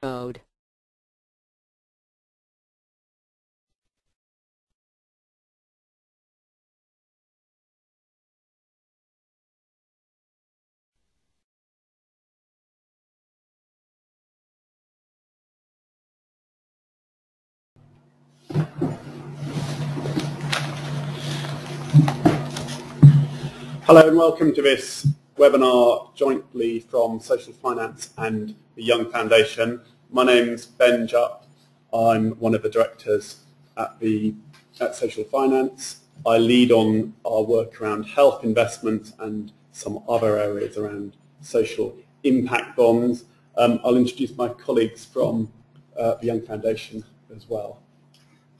mode. Hello and welcome to this webinar jointly from Social Finance and the Young Foundation. My name's Ben Jupp. I'm one of the directors at Social Finance. I lead on our work around health investment and some other areas around social impact bonds. I'll introduce my colleagues from the Young Foundation as well.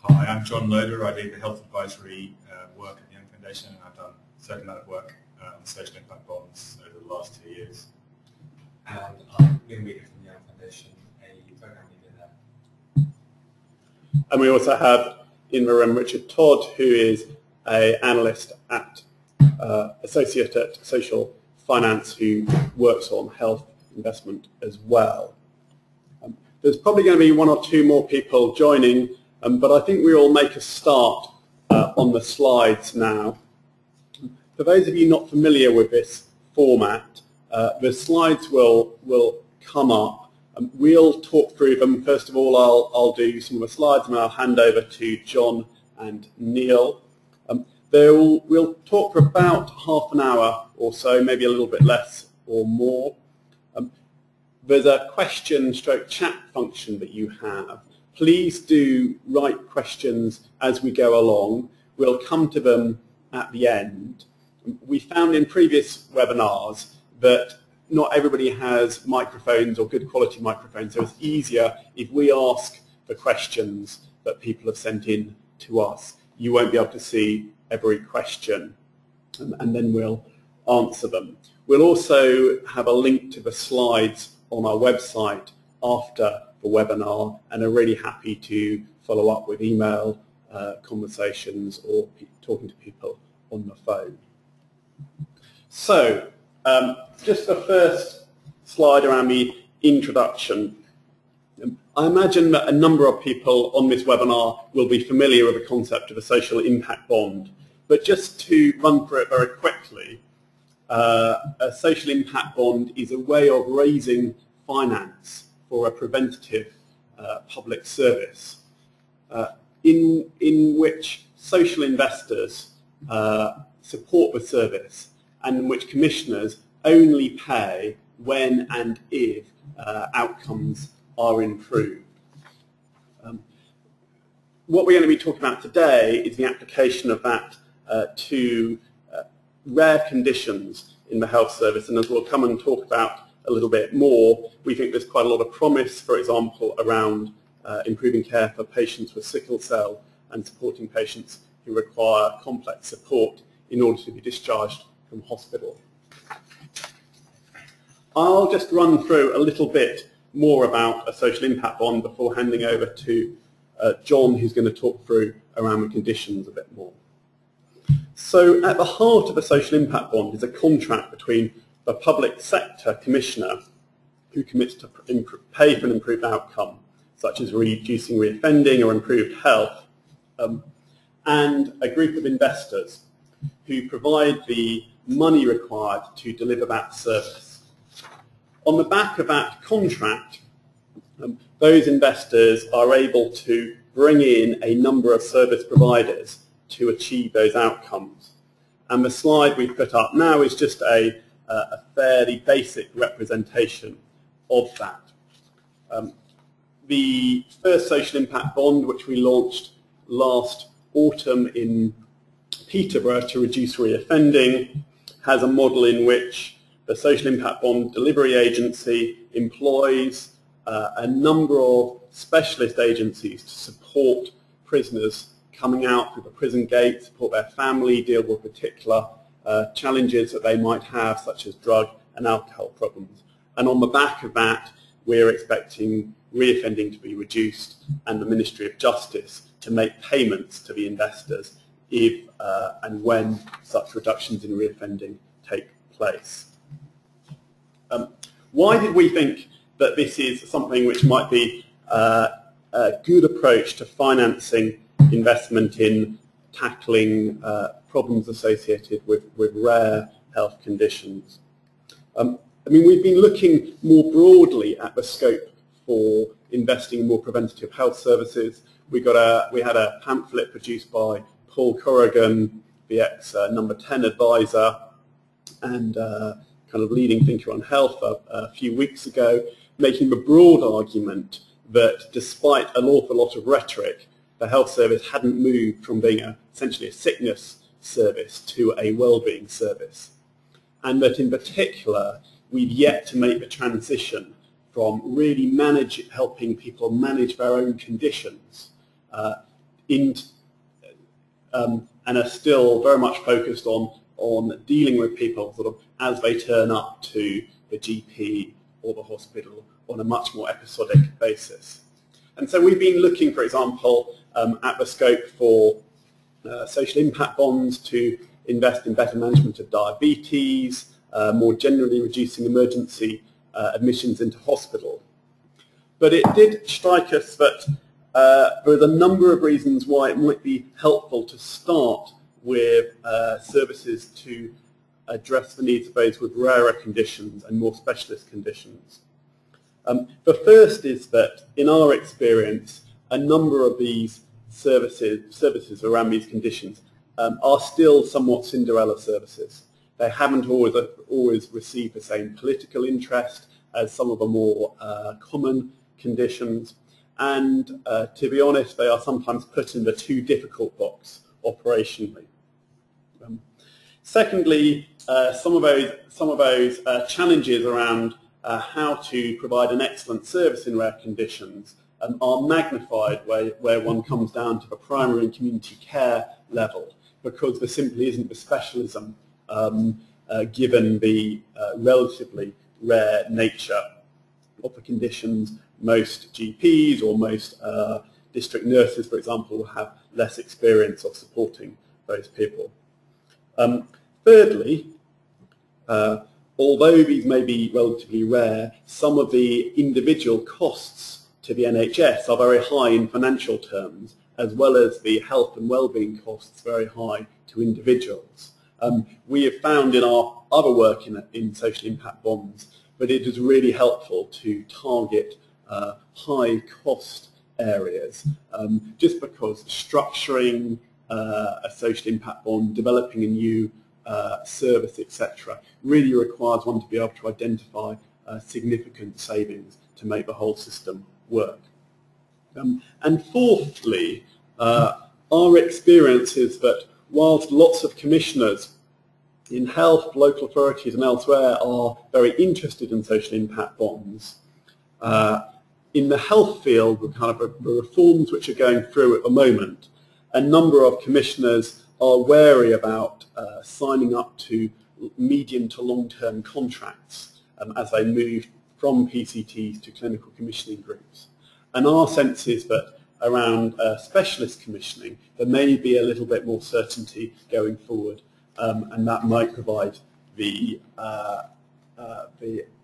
Hi, I'm John Loader. I lead the health advisory work at the Young Foundation, and I've done a certain amount of work on social impact bonds over the last 2 years. And I'm Ian Wheatley from the Young Foundation, a program leader there. And we also have in the room Richard Todd, who is an analyst at associate at Social Finance, who works on health investment as well. There's probably going to be one or two more people joining, but I think we will make a start on the slides now. For those of you not familiar with this format, the slides will come up. We'll talk through them. First of all, I'll do some of the slides, and I'll hand over to John and Neil. We'll talk for about half an hour or so, maybe a little bit less or more. There's a question/chat function that you have. Please do write questions as we go along. We'll come to them at the end. We found in previous webinars that not everybody has microphones or good quality microphones, so it's easier if we ask the questions that people have sent in to us. You won't be able to see every question, and then we'll answer them. We'll also have a link to the slides on our website after the webinar, and are really happy to follow up with email conversations or talking to people on the phone. So, just the first slide around the introduction. I imagine that a number of people on this webinar will be familiar with the concept of a social impact bond, but just to run through it very quickly, a social impact bond is a way of raising finance for a preventative public service in which social investors support the service, and in which commissioners only pay when and if outcomes are improved. What we're going to be talking about today is the application of that to rare conditions in the health service, and as we'll come and talk about a little bit more, we think there's quite a lot of promise, for example, around improving care for patients with sickle cell and supporting patients who require complex support in order to be discharged from hospital. I'll just run through a little bit more about a social impact bond before handing over to John, who's going to talk through around the conditions a bit more. So at the heart of a social impact bond is a contract between the public sector commissioner, who commits to pay for an improved outcome, such as reducing reoffending or improved health, and a group of investors who provide the money required to deliver that service. On the back of that contract, those investors are able to bring in a number of service providers to achieve those outcomes. And the slide we've put up now is just a fairly basic representation of that. The first social impact bond, which we launched last autumn in Peterborough to reduce reoffending, has a model in which the social impact bond delivery agency employs a number of specialist agencies to support prisoners coming out through the prison gate, support their family, deal with particular challenges that they might have, such as drug and alcohol problems. And on the back of that, we're expecting reoffending to be reduced and the Ministry of Justice to make payments to the investors if and when such reductions in reoffending take place. Why did we think that this is something which might be a good approach to financing investment in tackling problems associated with rare health conditions. I mean, we've been looking more broadly at the scope for investing in more preventative health services. We had a pamphlet produced by Paul Corrigan, the ex-number 10 advisor and kind of leading thinker on health a few weeks ago, making the broad argument that despite an awful lot of rhetoric, the health service hadn't moved from being essentially a sickness service to a well-being service. And that in particular, we've yet to make the transition from really helping people manage their own conditions and are still very much focused on dealing with people sort of as they turn up to the GP or the hospital on a much more episodic basis. And so we've been looking, for example, at the scope for social impact bonds to invest in better management of diabetes, more generally reducing emergency admissions into hospital. But it did strike us that there are a number of reasons why it might be helpful to start with services to address the needs of those with rarer conditions and more specialist conditions. The first is that, in our experience, a number of these services around these conditions are still somewhat Cinderella services. They haven't always received the same political interest as some of the more common conditions, and to be honest, they are sometimes put in the too difficult box operationally. Secondly, some of those challenges around how to provide an excellent service in rare conditions are magnified where one comes down to the primary and community care level, because there simply isn't the specialism given the relatively rare nature of the conditions. Most GPs or most district nurses, for example, will have less experience of supporting those people. Thirdly, although these may be relatively rare, some of the individual costs to the NHS are very high in financial terms, as well as the health and well-being costs very high to individuals. We have found in our other work in social impact bonds that it is really helpful to target high cost areas, just because structuring a social impact bond, developing a new service, etc., really requires one to be able to identify significant savings to make the whole system work. And fourthly, our experience is that whilst lots of commissioners in health, local authorities and elsewhere are very interested in social impact bonds, in the health field, the kind of the reforms which are going through at the moment, a number of commissioners are wary about signing up to medium to long-term contracts as they move from PCTs to clinical commissioning groups. And our sense is that around specialist commissioning, there may be a little bit more certainty going forward, and that might provide the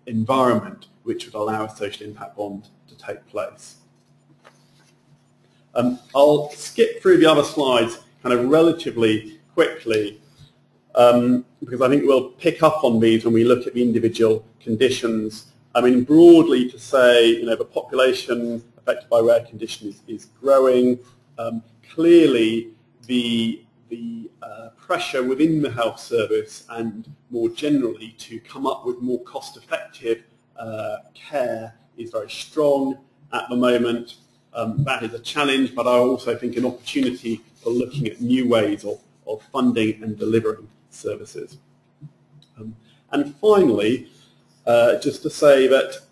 environment which would allow a social impact bond to take place. I'll skip through the other slides kind of relatively quickly, because I think we'll pick up on these when we look at the individual conditions. I mean, broadly to say, you know, the population affected by rare conditions is growing. Clearly, the pressure within the health service and more generally to come up with more cost-effective care is very strong at the moment. That is a challenge, but I also think an opportunity for looking at new ways of funding and delivering services. And finally, just to say that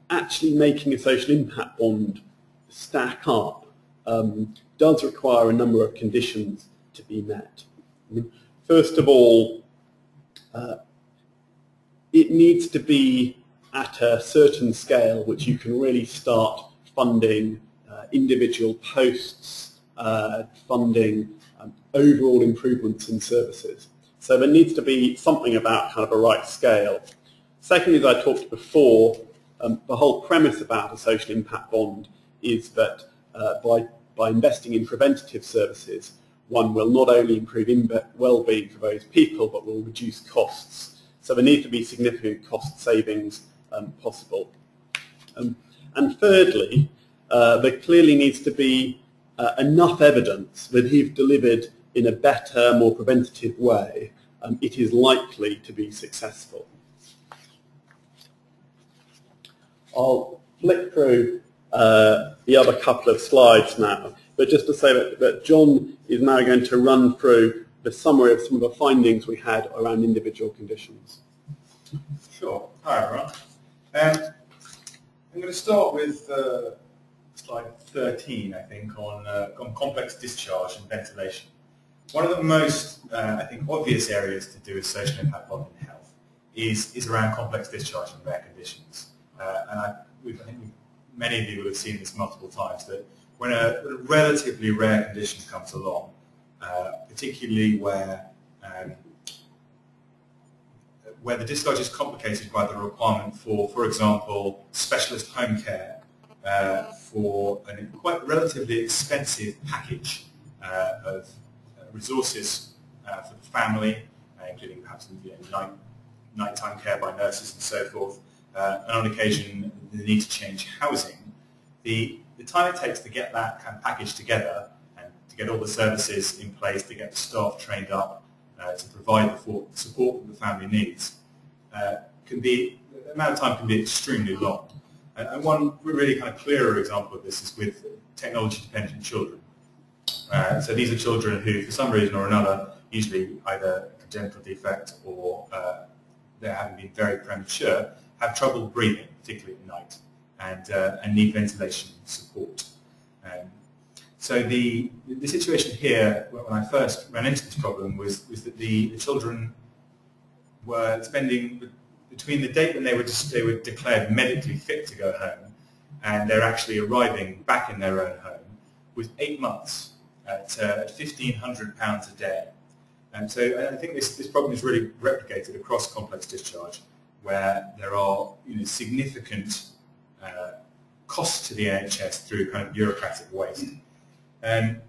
actually making a social impact bond stack up does require a number of conditions to be met. First of all, it needs to be at a certain scale which you can really start funding individual posts, funding overall improvements in services. So there needs to be something about kind of a right scale. Secondly, as I talked before, The whole premise about a social impact bond is that by investing in preventative services, one will not only improve well-being for those people, but will reduce costs. So there need to be significant cost savings possible. And thirdly, there clearly needs to be enough evidence that if delivered in a better, more preventative way, it is likely to be successful. I'll flick through the other couple of slides now, but just to say that John is now going to run through the summary of some of the findings we had around individual conditions. Sure. Hi, everyone. I'm going to start with slide 13, I think, on complex discharge and ventilation. One of the most, I think, obvious areas to do with social impact bond in health is around complex discharge and rare conditions. And I think many of you will have seen this multiple times, that when a relatively rare condition comes along, particularly where the discharge is complicated by the requirement for example, specialist home care for a quite relatively expensive package of resources for the family, including perhaps nighttime care by nurses and so forth, and on occasion the need to change housing. The time it takes to get that kind of package together and to get all the services in place, to get the staff trained up, to provide the support that the family needs, the amount of time can be extremely long. And one really kind of clearer example of this is with technology-dependent children. So these are children who, for some reason or another, usually either a congenital defect or they're having been very premature, have trouble breathing, particularly at night, and need ventilation support. So the situation here, when I first ran into this problem, was that the children were spending, between the date when they were declared medically fit to go home and they're actually arriving back in their own home, was 8 months at £1,500 a day. And so I think this problem is really replicated across complex discharge, where there are significant costs to the NHS through kind of bureaucratic waste. And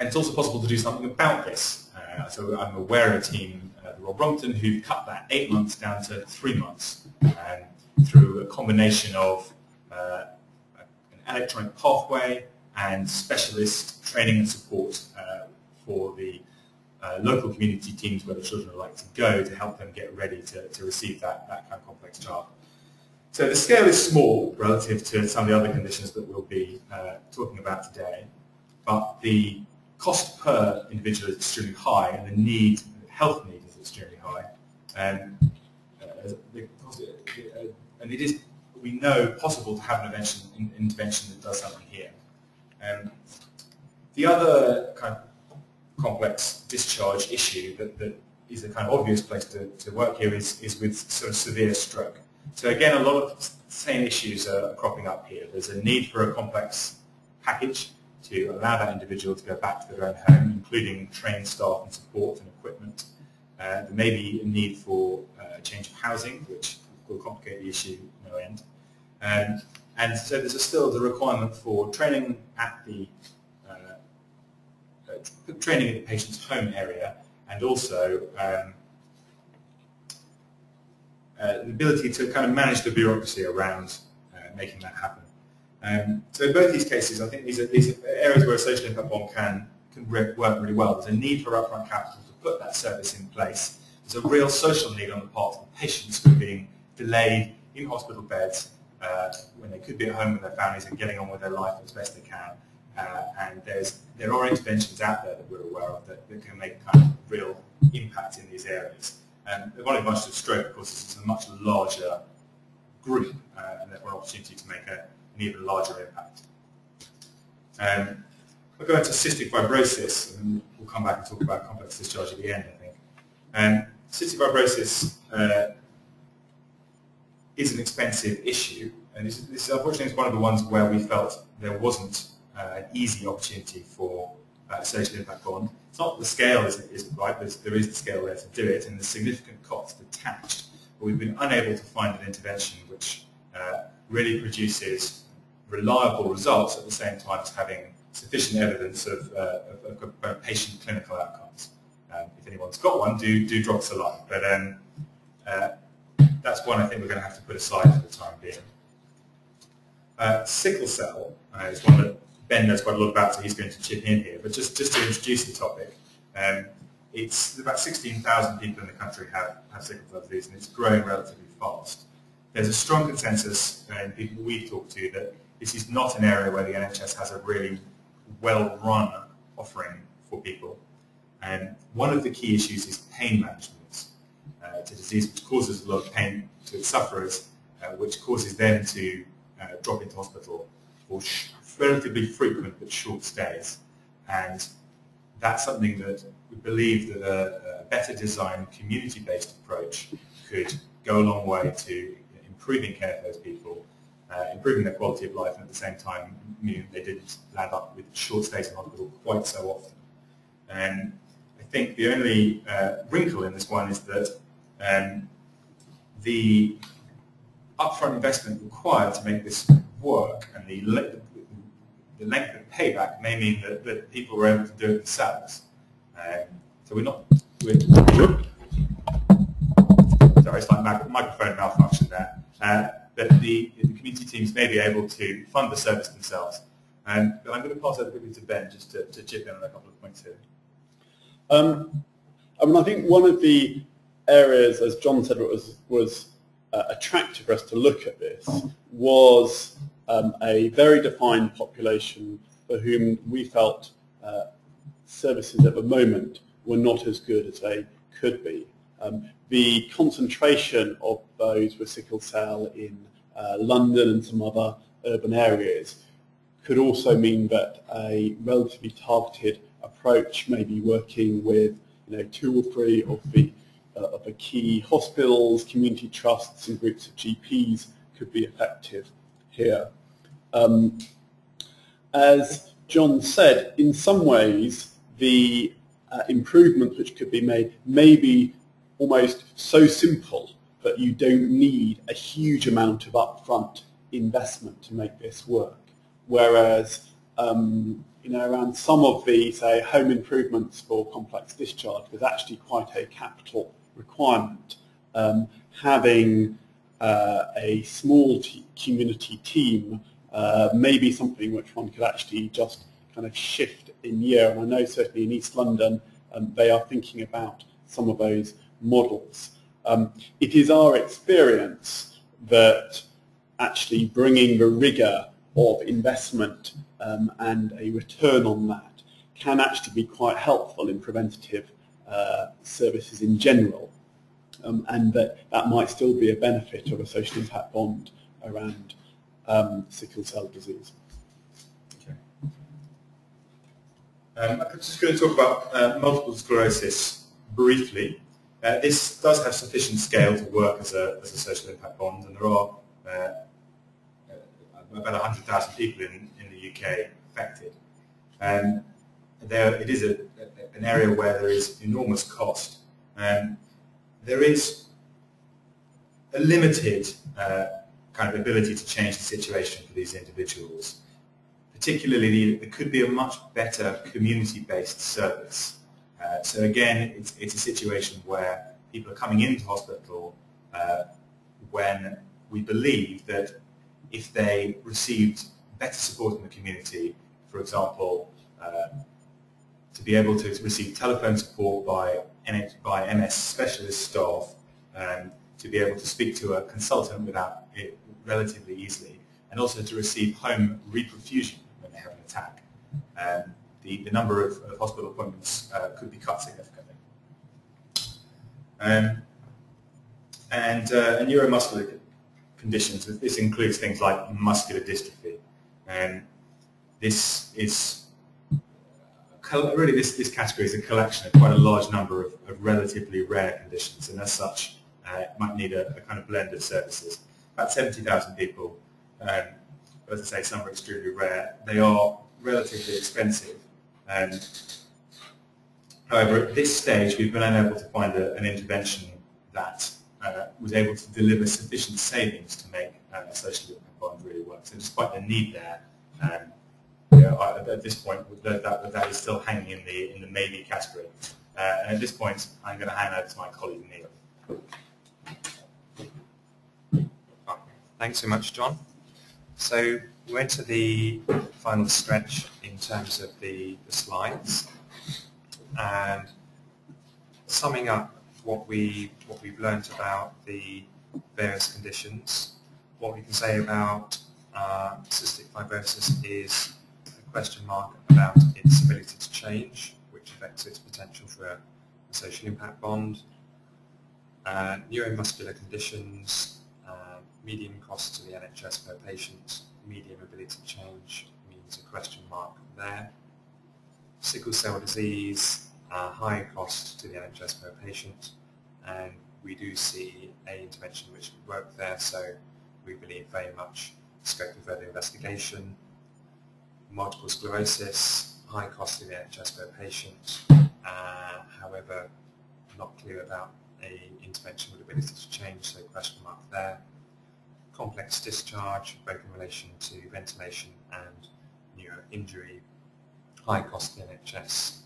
it's also possible to do something about this. So I'm aware of a team, the Royal Brompton, who cut that 8 months down to 3 months through a combination of an electronic pathway and specialist training and support for the local community teams where the children are likely to go to help them get ready to receive that kind of complex child. So the scale is small relative to some of the other conditions that we'll be talking about today, but the cost per individual is extremely high, and the health need is extremely high. And it is, we know, possible to have an intervention that does something here. The other kind of complex discharge issue that is a kind of obvious place to work here is with sort of severe stroke. So again, a lot of the same issues are cropping up here. There's a need for a complex package to allow that individual to go back to their own home, including trained staff and support and equipment. There may be a need for a change of housing, which will complicate the issue no end. And so there's still the requirement for training at the patient's home area, and also the ability to kind of manage the bureaucracy around making that happen. So in both these cases, I think these are areas where a social impact bond can work really well. There's a need for upfront capital to put that service in place. There's a real social need on the part of the patients who are being delayed in hospital beds when they could be at home with their families and getting on with their life as best they can. And there are interventions out there that we're aware of that can make kind of real impact in these areas. And the one advantage of stroke, of course, is it's a much larger group, and therefore an opportunity to make an even larger impact. We'll go into cystic fibrosis, and we'll come back and talk about complex discharge at the end, I think. Cystic fibrosis is an expensive issue, and this unfortunately is one of the ones where we felt there wasn't an easy opportunity for social impact bond. It's not the scale isn't right, there is the scale there to do it, and there's significant cost attached, but we've been unable to find an intervention which really produces reliable results at the same time as having sufficient evidence of patient clinical outcomes. If anyone's got one, do drop us a line. But that's one I think we're going to have to put aside for the time being. Sickle cell is one that Ben knows quite a lot about, so he's going to chip in here. But just to introduce the topic, it's about 16,000 people in the country have sickle cell disease, and it's growing relatively fast. There's a strong consensus in people we've talked to that this is not an area where the NHS has a really well-run offering for people. And one of the key issues is pain management. It's a disease which causes a lot of pain to its sufferers, which causes them to drop into hospital for relatively frequent but short stays. And that's something that we believe that a better designed community-based approach could go a long way to improving care for those people, improving their quality of life, and at the same time meaning they didn't land up with short stays in hospital quite so often. And I think the only wrinkle in this one is that the upfront investment required to make this work and the length of payback may mean that people were able to do it themselves. So sorry, it's like microphone malfunction there. That the community teams may be able to fund the service themselves. But I'm going to pass over quickly to Ben just to chip in on a couple of points here. I think one of the areas, as John said, was attractive for us to look at this was a very defined population for whom we felt services at the moment were not as good as they could be. The concentration of those with sickle cell in London and some other urban areas could also mean that a relatively targeted approach, maybe working with 2 or 3 of the key hospitals, community trusts and groups of GPs could be effective here. As John said, in some ways the improvements which could be made may be almost so simple that you don't need a huge amount of upfront investment to make this work. Whereas, around some of the, say, home improvements for complex discharge, there's actually quite a capital requirement. Having a small community team may be something which one could actually just kind of shift in year. And I know certainly in East London they are thinking about some of those models. It is our experience that actually bringing the rigour of investment and a return on that can actually be quite helpful in preventative services in general, and that might still be a benefit of a social impact bond around sickle cell disease. I'm just going to talk about multiple sclerosis briefly. This does have sufficient scale to work as a social impact bond, and there are about 100,000 people in the UK affected. It is an area where there is enormous cost. There is a limited kind of ability to change the situation for these individuals. Particularly, there could be a much better community-based service. So again, it's a situation where people are coming into hospital when we believe that if they received better support in the community, for example, to be able to receive telephone support by MS specialist staff, to be able to speak to a consultant without it relatively easily, and also to receive home reperfusion when they have an attack. The number of hospital appointments could be cut significantly. And neuromuscular conditions, this includes things like muscular dystrophy. And this is really this category is a collection of quite a large number of relatively rare conditions, and as such, it might need a kind of blend of services. About 70,000 people, but as I say, some are extremely rare. They are relatively expensive. However, at this stage, we've been unable to find an intervention that was able to deliver sufficient savings to make social impact bond really works. And despite the need there, at this point, that is still hanging in the maybe category. And at this point, I'm going to hand over to my colleague Neil. Thanks so much, John. So we're into the final stretch in terms of the slides, and summing up what we've learned about the various conditions. What we can say about cystic fibrosis is a question mark about its ability to change, which affects its potential for a social impact bond. Neuromuscular conditions, medium cost to the NHS per patient, medium ability to change means a question mark there. Sickle cell disease, high cost to the NHS per patient, and we do see an intervention which would work there, so we believe very much scope for further investigation. Multiple sclerosis, high cost to the NHS per patient, however not clear about an intervention with ability to change, so question mark there. Complex discharge, both in relation to ventilation and neuro-injury, high cost to the NHS,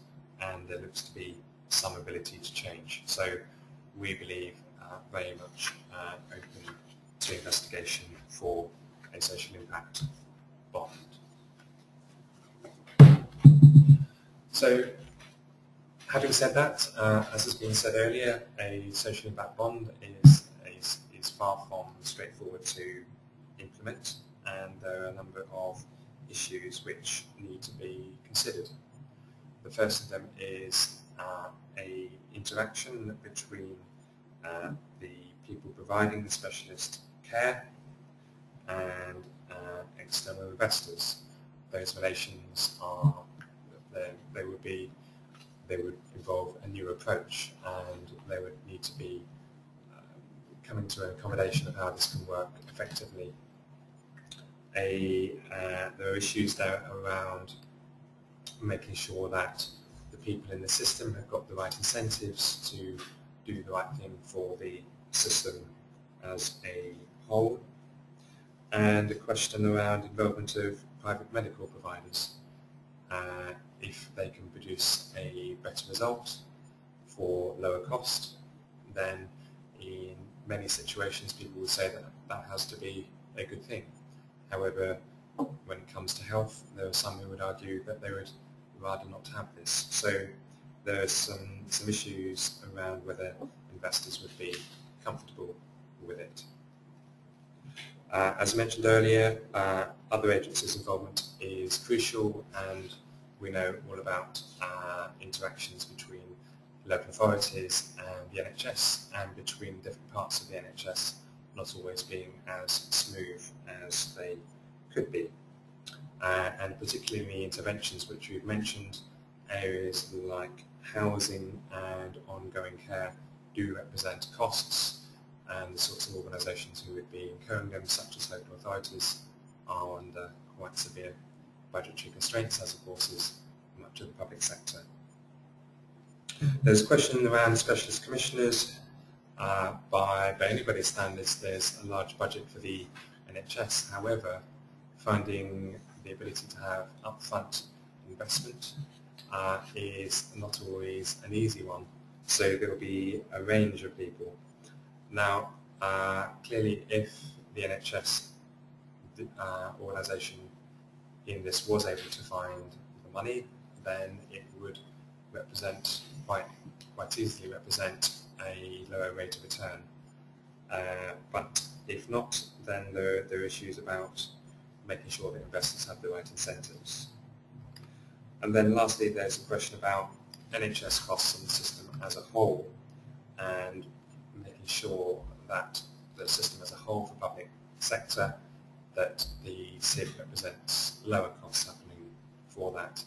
and there looks to be some ability to change. So we believe very much open to investigation for a social impact bond. So having said that, as has been said earlier, a social impact bond is far from straightforward to implement, and there are a number of issues which need to be considered. The first of them is a interaction between the people providing the specialist care and external investors. Those relations are they would involve a new approach, and they would need to be coming to an accommodation of how this can work effectively. There are issues there around making sure that the people in the system have got the right incentives to do the right thing for the system as a whole, and a question around involvement of private medical providers. If they can produce a better result for lower cost, then in many situations people would say that that has to be a good thing. However, when it comes to health, there are some who would argue that they would rather not have this. So there are some issues around whether investors would be comfortable with it. As mentioned earlier, other agencies' involvement is crucial, and we know all about interactions between local authorities and the NHS, and between different parts of the NHS not always being as smooth as they could be. And particularly interventions which we've mentioned, areas like housing and ongoing care do represent costs, and the sorts of organisations who would be incurring them, such as local authorities, are under quite severe budgetary constraints, as of course is much of the public sector. There's a question around specialist commissioners. By anybody's standards, there's a large budget for the NHS. However, finding the ability to have upfront investment is not always an easy one. So there will be a range of people. Now, clearly, if the NHS organisation in this was able to find the money, then it would represent quite easily represent a lower rate of return. But if not, then there are issues about making sure that investors have the right incentives. And then lastly, there's a question about NHS costs on the system as a whole, and making sure that the system as a whole for public sector, that the SIB represents lower costs happening for that.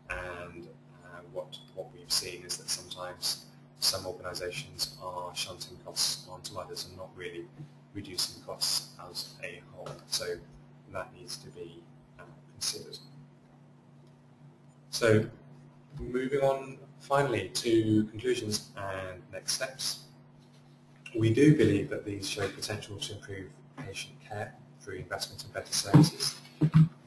And what we've seen is that sometimes some organisations are shunting costs onto others and not really reducing costs as a whole. So that needs to be considered. So moving on finally to conclusions and next steps. We do believe that these show potential to improve patient care through investment in better services.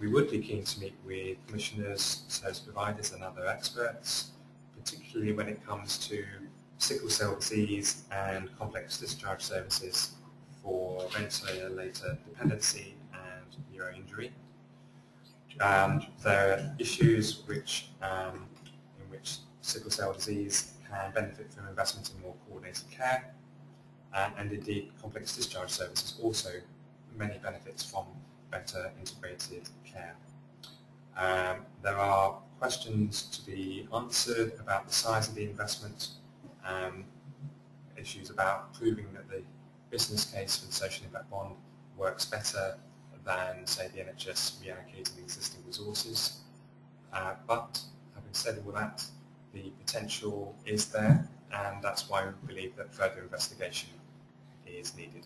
We would be keen to meet with commissioners, service providers and other experts, particularly when it comes to sickle cell disease and complex discharge services for ventilator dependency and neuroinjury. There are issues in which sickle cell disease can benefit from investment in more coordinated care, and indeed complex discharge services also many benefits from better integrated care. There are questions to be answered about the size of the investment, issues about proving that the business case for the social impact bond works better than, say, the NHS reallocating existing resources. But having said all that, the potential is there, and that's why we believe that further investigation is needed.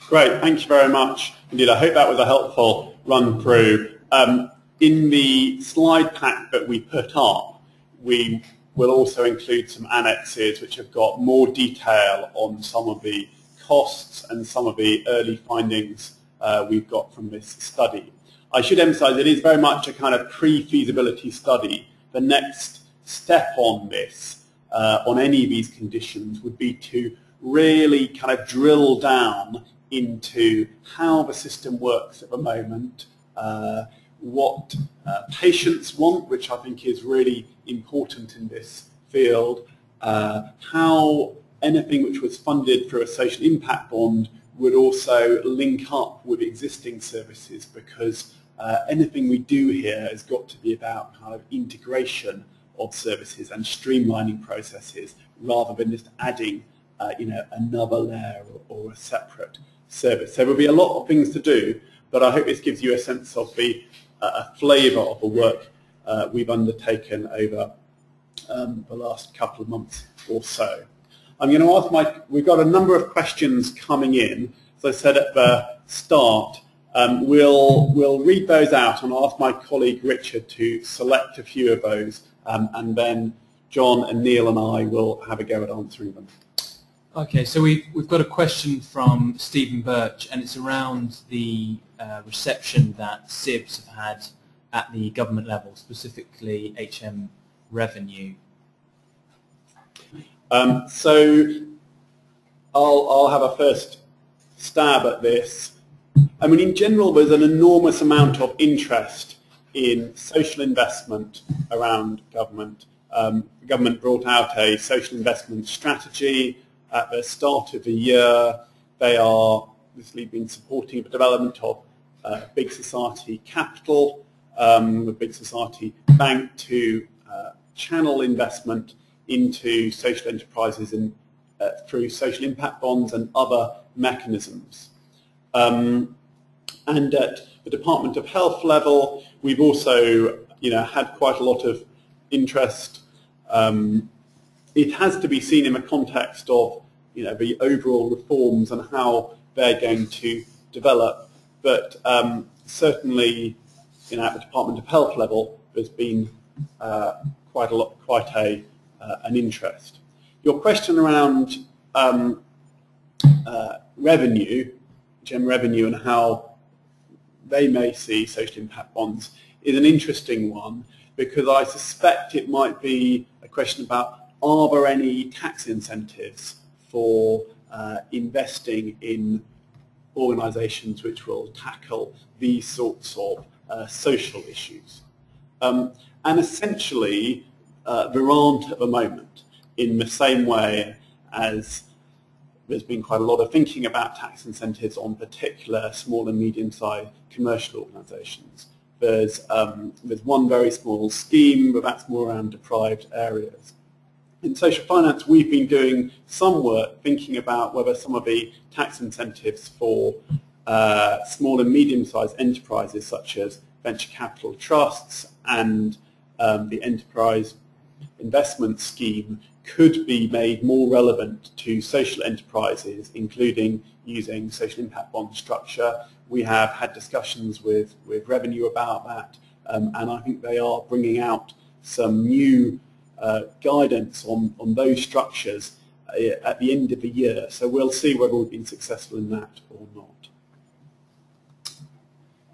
Great, thank you very much indeed. I hope that was a helpful run through. In the slide pack that we put up, we will also include some annexes which have got more detail on some of the costs and some of the early findings we've got from this study. I should emphasize it is very much a kind of pre-feasibility study. The next step on this, on any of these conditions, would be to really kind of drill down into how the system works at the moment, what patients want, which I think is really important in this field, how anything which was funded through a social impact bond would also link up with existing services, because anything we do here has got to be about kind of integration of services and streamlining processes rather than just adding another layer or a separate service. So there will be a lot of things to do, but I hope this gives you a sense of a flavour of the work we've undertaken over the last couple of months or so. I'm going to ask we've got a number of questions coming in. As I said at the start, we'll read those out and I'll ask my colleague Richard to select a few of those, and then John and Neil and I will have a go at answering them. Okay, so we've got a question from Stephen Birch, and it's around the reception that SIBs have had at the government level, specifically HM revenue. So I'll have a first stab at this. I mean, in general, there's an enormous amount of interest in social investment around government. The government brought out a social investment strategy at the start of the year. They are obviously been supporting the development of Big Society Capital, the Big Society Bank, to channel investment into social enterprises through social impact bonds and other mechanisms. And at the Department of Health level, we've also had quite a lot of interest. It has to be seen in the context of the overall reforms and how they're going to develop. But certainly, at the Department of Health level, there's been quite an interest. Your question around revenue, GEM revenue, and how they may see social impact bonds is an interesting one, because I suspect it might be a question about, are there any tax incentives for investing in organisations which will tackle these sorts of social issues? And essentially, there aren't at the moment, in the same way as there's been quite a lot of thinking about tax incentives on particular small and medium-sized commercial organisations. There's one very small scheme, but that's more around deprived areas. In social finance, we've been doing some work thinking about whether some of the tax incentives for small and medium-sized enterprises, such as venture capital trusts and the enterprise investment scheme, could be made more relevant to social enterprises, including using social impact bond structure. We have had discussions with Revenue about that, and I think they are bringing out some new guidance on those structures at the end of the year. So we'll see whether we've been successful in that or not.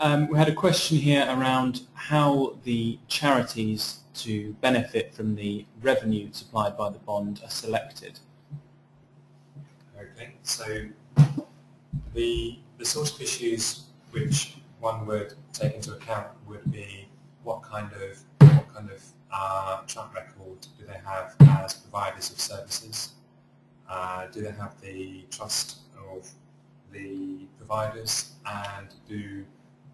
We had a question here around how the charities to benefit from the revenue supplied by the bond are selected. Okay, so the sort of issues which one would take into account would be what kind of track record do they have as providers of services? Do they have the trust of the providers, and do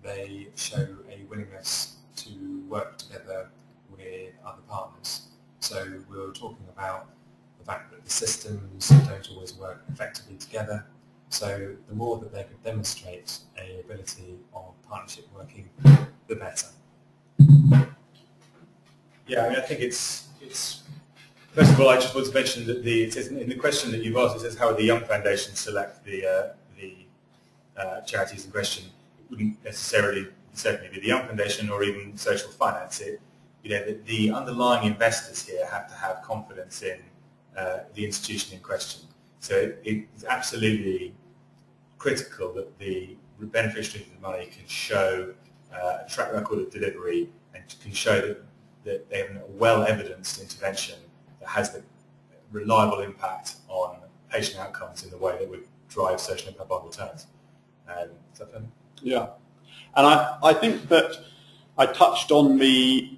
they show a willingness to work together with other partners? So we were talking about the fact that the systems don't always work effectively together. So the more that they could demonstrate a ability of partnership working, the better. Yeah, I mean, I think it's first of all, I just want to mention that it says in the question that you've asked, it says how would the Young Foundation select the charities in question. It wouldn't necessarily certainly be the Young Foundation or even social finance. The underlying investors here have to have confidence in the institution in question. So it's absolutely critical that the beneficiaries of the money can show a track record of delivery and can show that they have a well-evidenced intervention that has the reliable impact on patient outcomes in the way that would drive social impact bond returns. Is that fair? Yeah, and I think that I touched on the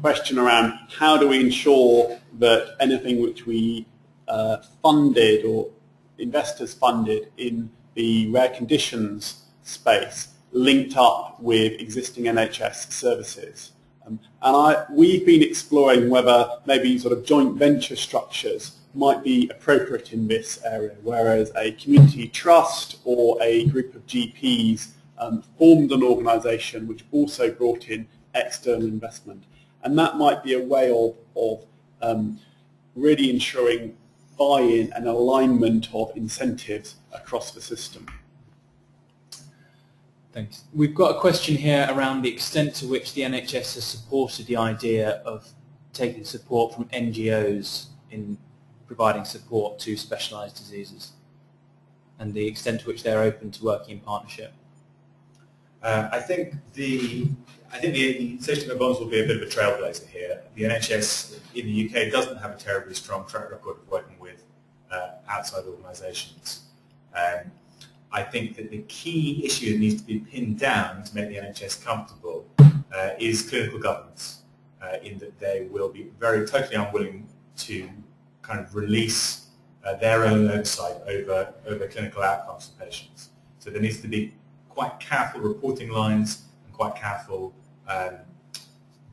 question around how do we ensure that anything which we funded or investors funded in the rare conditions space linked up with existing NHS services. We've been exploring whether maybe sort of joint venture structures might be appropriate in this area, whereas a community trust or a group of GPs formed an organisation which also brought in external investment. And that might be a way of really ensuring buy-in and alignment of incentives across the system. Thanks. We've got a question here around the extent to which the NHS has supported the idea of taking support from NGOs in providing support to specialised diseases, and the extent to which they're open to working in partnership. I think the social impact bonds will be a bit of a trailblazer here. The NHS in the UK doesn't have a terribly strong track record of working with outside organisations. I think that the key issue that needs to be pinned down to make the NHS comfortable is clinical governance, in that they will be totally unwilling to kind of release their own oversight over clinical outcomes for patients. So there needs to be quite careful reporting lines and quite careful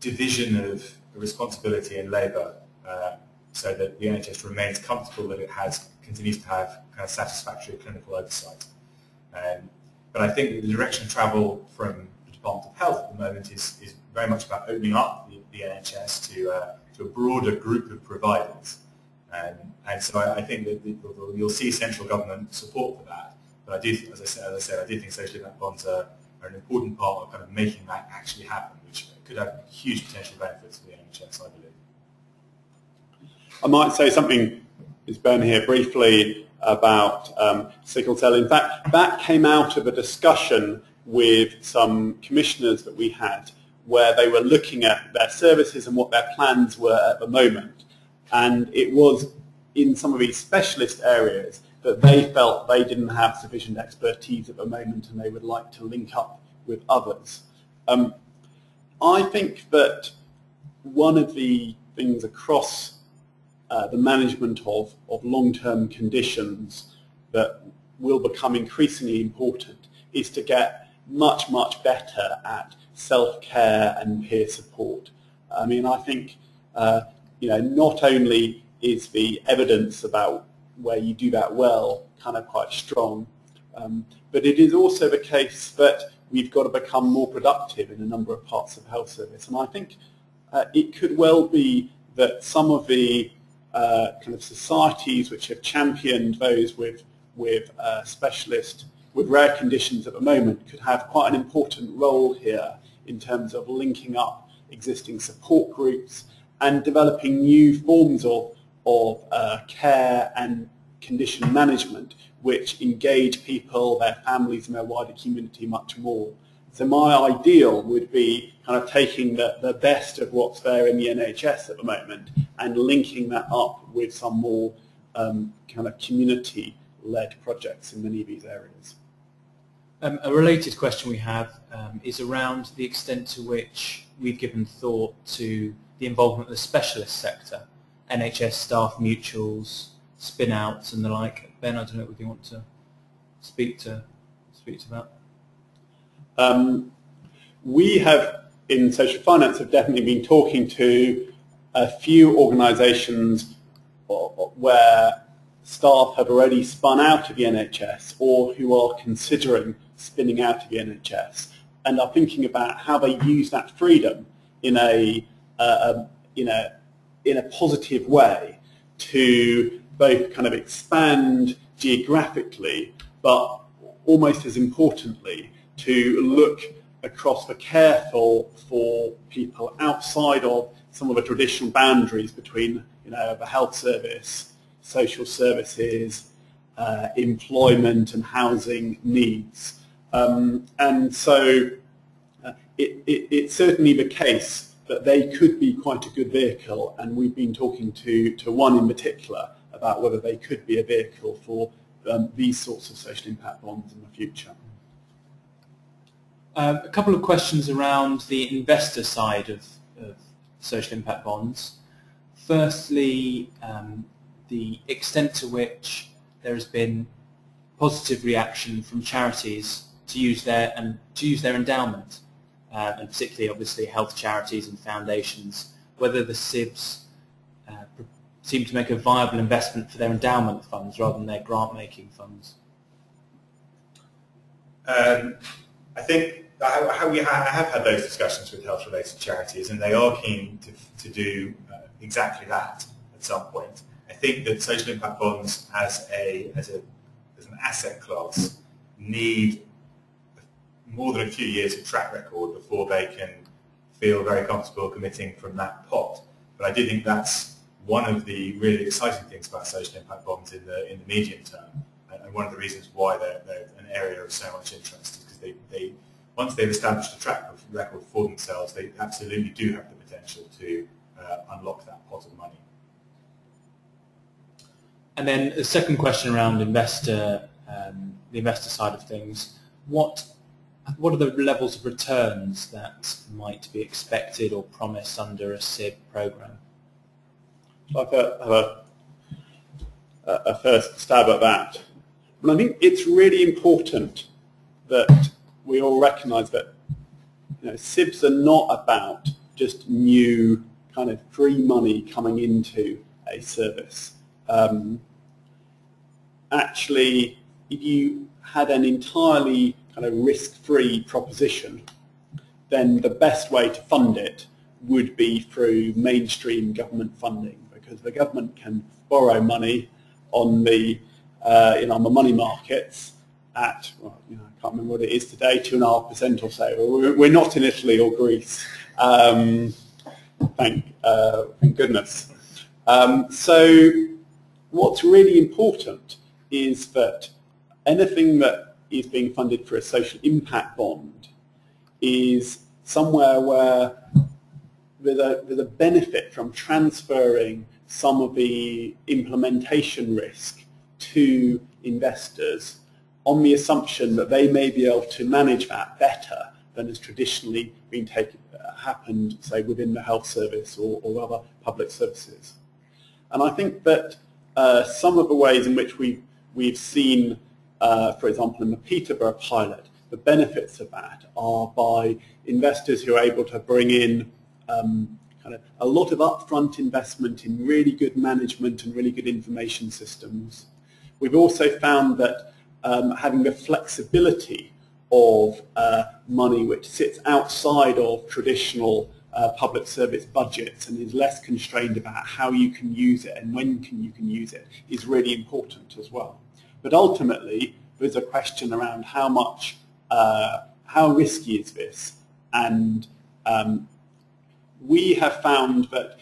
division of responsibility and labour, so that the NHS remains comfortable that it continues to have kind of satisfactory clinical oversight. But I think the direction of travel from the Department of Health at the moment is very much about opening up the NHS to a broader group of providers. And so I think that you'll see central government support for that. But I do, as I said, I do think social impact bonds are an important part of kind of making that actually happen, which could have huge potential benefits for the NHS, I believe. I might say something, is Ben here, briefly about sickle cell. In fact, that came out of a discussion with some commissioners that we had, where they were looking at their services and what their plans were at the moment. And it was in some of these specialist areas that they felt they didn't have sufficient expertise at the moment, and they would like to link up with others. I think that one of the things across the management of long-term conditions that will become increasingly important is to get much, much better at self-care and peer support. I mean, I think not only is the evidence about where you do that well kind of quite strong, but it is also the case that we've got to become more productive in a number of parts of the health service. And I think it could well be that some of the kind of societies which have championed those with rare conditions at the moment could have quite an important role here in terms of linking up existing support groups and developing new forms of care and condition management which engage people, their families and their wider community much more. So my ideal would be kind of taking the best of what's there in the NHS at the moment and linking that up with some more kind of community-led projects in many of these areas. A related question we have is around the extent to which we've given thought to the involvement of the specialist sector, NHS staff mutuals, spin-outs and the like. Ben, I don't know if you want to speak to that. We have, in social finance, have definitely been talking to a few organisations where staff have already spun out of the NHS or who are considering spinning out of the NHS and are thinking about how they use that freedom in a positive way to both kind of expand geographically, but almost as importantly to look across the care for people outside of some of the traditional boundaries between the health service, social services, employment and housing needs. And so it's certainly the case that they could be quite a good vehicle, and we've been talking to one in particular about whether they could be a vehicle for these sorts of social impact bonds in the future. A couple of questions around the investor side of social impact bonds. Firstly, the extent to which there has been positive reaction from charities to use their endowment, and particularly obviously health charities and foundations, whether the SIBs seem to make a viable investment for their endowment funds rather than their grant-making funds. I think I have had those discussions with health-related charities, and they are keen to do exactly that at some point. I think that social impact bonds as an asset class need more than a few years of track record before they can feel very comfortable committing from that pot. But I do think that's one of the really exciting things about social impact bonds in the medium term, and one of the reasons why they're an area of so much interest is because they once they've established a track record for themselves, they absolutely do have the potential to unlock that pot of money. And then the second question around the investor side of things, what are the levels of returns that might be expected or promised under a SIB program? I'll have a first stab at that. But I think it's really important that we all recognise that SIBs are not about just new kind of free money coming into a service. Actually, if you had an entirely kind of risk-free proposition, then the best way to fund it would be through mainstream government funding, because the government can borrow money on the money markets at, well, I can't remember what it is today, 2.5% or so. We're not in Italy or Greece, thank goodness. So what's really important is that anything that is being funded for a social impact bond is somewhere where there's a benefit from transferring some of the implementation risk to investors on the assumption that they may be able to manage that better than has traditionally been happened, say, within the health service or other public services. And I think that some of the ways in which we've seen, for example, in the Peterborough pilot, the benefits of that are by investors who are able to bring in kind of a lot of upfront investment in really good management and really good information systems. We've also found that having the flexibility of money which sits outside of traditional public service budgets and is less constrained about how you can use it and when you can use it is really important as well. But ultimately, there's a question around how much, how risky is this? And we have found that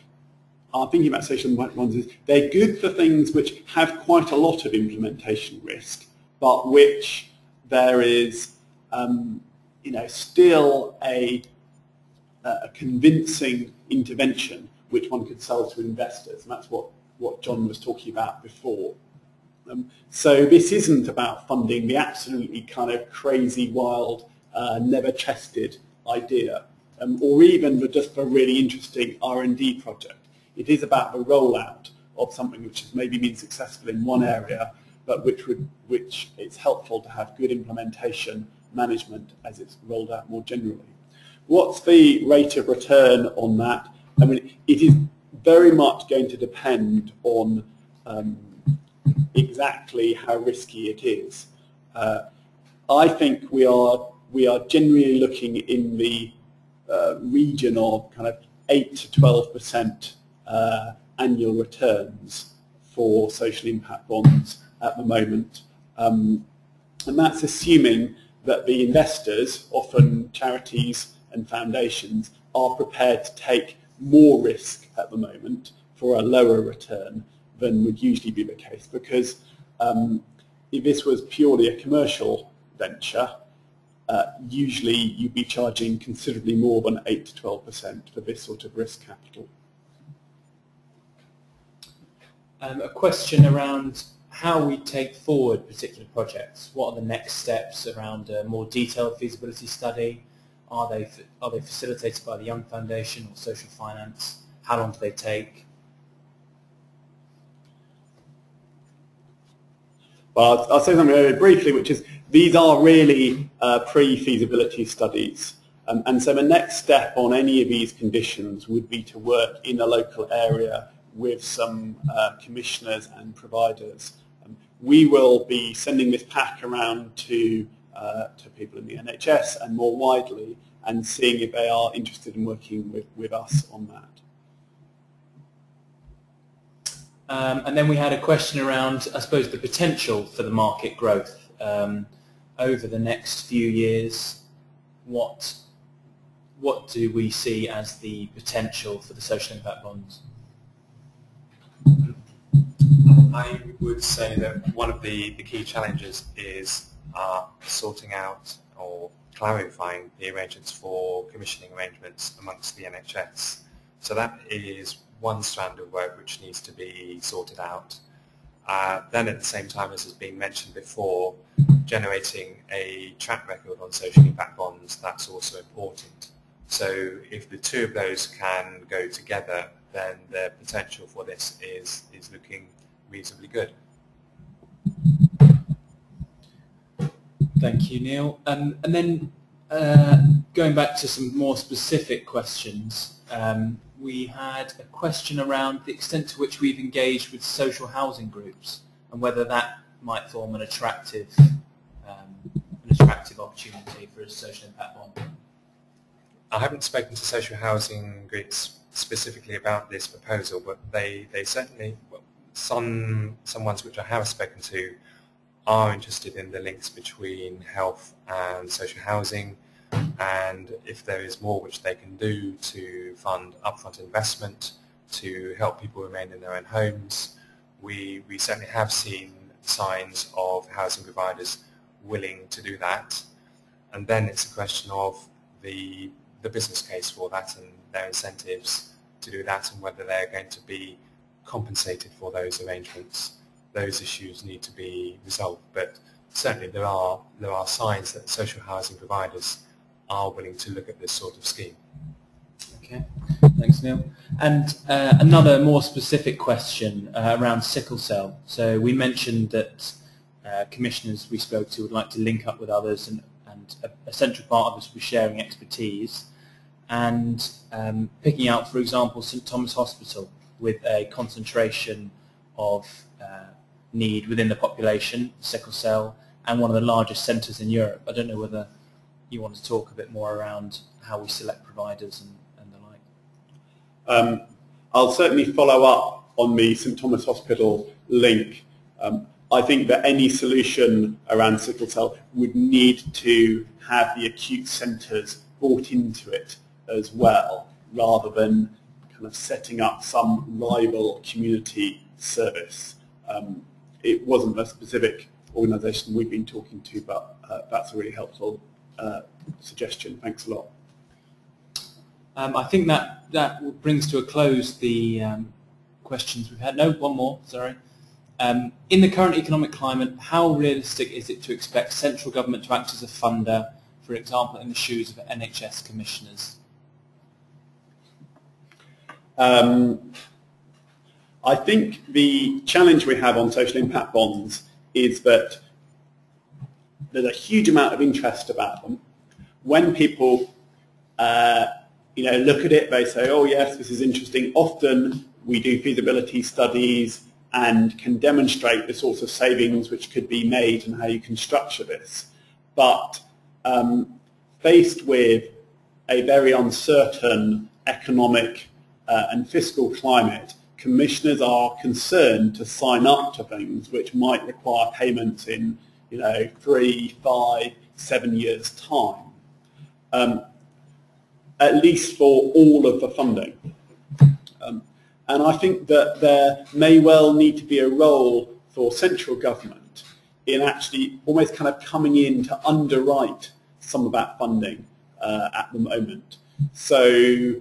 our thinking about social impact bonds is they're good for things which have quite a lot of implementation risk, but which there is still a convincing intervention which one could sell to investors, and that's what John was talking about before. So this isn't about funding the absolutely kind of crazy, wild, never-tested idea, or even just a really interesting R&D project. It is about the rollout of something which has maybe been successful in one area, but which it's helpful to have good implementation management as it's rolled out more generally. What's the rate of return on that? I mean, it is very much going to depend on exactly how risky it is. I think we are generally looking in the region of kind of 8 to 12% annual returns for social impact bonds at the moment, and that's assuming that the investors, often charities and foundations, are prepared to take more risk at the moment for a lower return than would usually be the case, because if this was purely a commercial venture, usually you'd be charging considerably more than 8 to 12% for this sort of risk capital. A question around how we take forward particular projects. What are the next steps around a more detailed feasibility study? Are they facilitated by the Young Foundation or social finance? How long do they take? Well, I'll say something very briefly, which is these are really pre-feasibility studies. And so the next step on any of these conditions would be to work in a local area with some commissioners and providers. We will be sending this pack around to people in the NHS and more widely, and seeing if they are interested in working with us on that. And then we had a question around, I suppose, the potential for the market growth over the next few years. What do we see as the potential for the social impact bonds? I would say that one of the key challenges is sorting out or clarifying the arrangements for commissioning arrangements amongst the NHS. So that is one strand of work which needs to be sorted out. Then at the same time, as has been mentioned before, generating a track record on social impact bonds, that's also important. So if the two of those can go together, then the potential for this is looking reasonably good. Thank you, Neil. And then going back to some more specific questions, we had a question around the extent to which we've engaged with social housing groups and whether that might form an attractive opportunity for a social impact bond. I haven't spoken to social housing groups specifically about this proposal, but they certainly, some ones which I have spoken to are interested in the links between health and social housing, and if there is more which they can do to fund upfront investment to help people remain in their own homes. We certainly have seen signs of housing providers willing to do that, and then it's a question of the business case for that and their incentives to do that, and whether they're going to be compensated for those arrangements. Those issues need to be resolved, but certainly there are signs that social housing providers are willing to look at this sort of scheme. Okay, thanks, Neil. And another more specific question around sickle cell. So we mentioned that commissioners we spoke to would like to link up with others, and a central part of this was sharing expertise and picking out, for example, St Thomas Hospital with a concentration of need within the population, sickle cell, and one of the largest centres in Europe. I don't know whether you want to talk a bit more around how we select providers and the like. I'll certainly follow up on the St Thomas Hospital link. I think that any solution around sickle cell would need to have the acute centres brought into it as well, rather than kind of setting up some rival community service. It wasn't a specific organisation we've been talking to, but that's a really helpful suggestion. Thanks a lot. I think that brings to a close the questions we've had. No, one more, sorry. In the current economic climate, how realistic is it to expect central government to act as a funder, for example, in the shoes of NHS commissioners? I think the challenge we have on social impact bonds is that there's a huge amount of interest about them. When people look at it, they say, oh yes, this is interesting. Often we do feasibility studies and can demonstrate the sorts of savings which could be made and how you can structure this. But faced with a very uncertain economic and fiscal climate, commissioners are concerned to sign up to things which might require payments in 3, 5, 7 years' time, at least for all of the funding. And I think that there may well need to be a role for central government in actually almost kind of coming in to underwrite some of that funding at the moment. So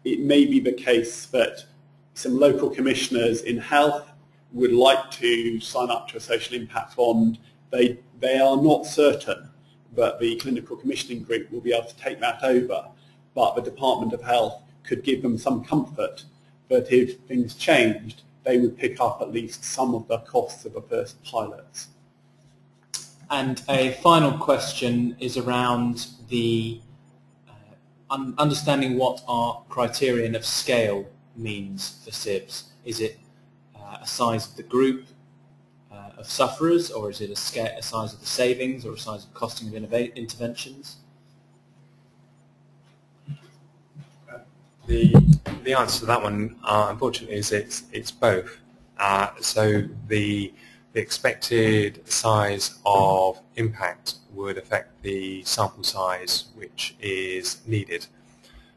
it may be the case that some local commissioners in health would like to sign up to a social impact bond. They are not certain that the clinical commissioning group will be able to take that over, but the Department of Health could give them some comfort that if things changed, they would pick up at least some of the costs of the first pilots. And a final question is around the understanding what our criterion of scale means for SIBs. Is it a size of the group of sufferers, or is it a size of the savings, or a size of costing of interventions? The answer to that one, unfortunately, is it's both. So the expected size of impact would affect the sample size which is needed.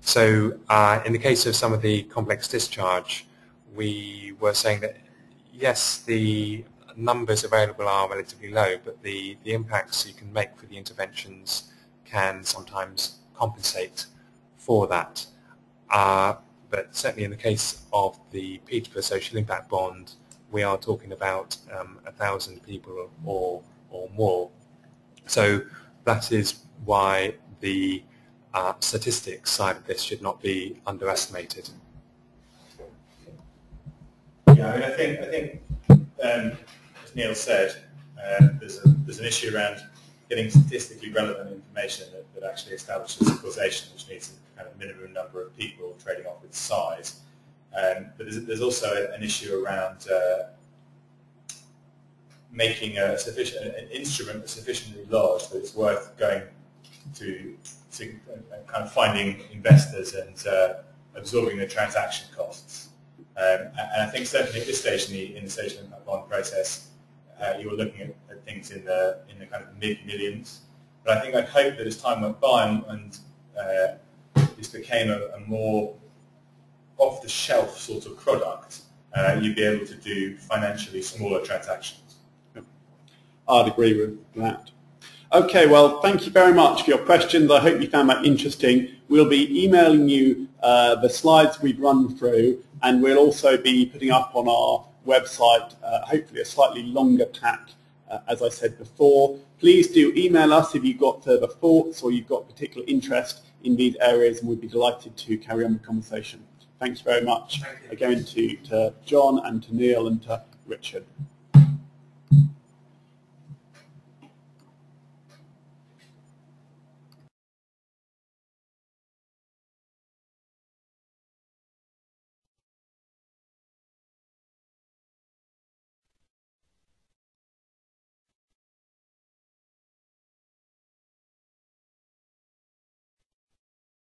So in the case of some of the complex discharge, we were saying that yes, the numbers available are relatively low, but the impacts you can make for the interventions can sometimes compensate for that. But certainly in the case of the Peterborough Social Impact Bond, we are talking about 1,000 people or more. So that is why the statistics side of this should not be underestimated. Yeah, I mean, I think as Neil said, there's an issue around getting statistically relevant information that actually establishes causation, which needs a kind of minimum number of people trading off with size. But there's also an issue around making an instrument that's sufficiently large that it's worth going to kind of finding investors and absorbing the transaction costs. And I think certainly at this stage in the social impact bond process, you're looking at things in the kind of mid-millions. But I think I'd hope that as time went by and this became a more off-the-shelf sort of product, you'd be able to do financially smaller transactions. I'd agree with that. Okay, well, thank you very much for your questions. I hope you found that interesting. We'll be emailing you the slides we've run through, and we'll also be putting up on our website, hopefully a slightly longer pack, as I said before. Please do email us if you've got further thoughts or you've got particular interest in these areas, and we'd be delighted to carry on the conversation. Thanks very much again to John and to Neil and to Richard.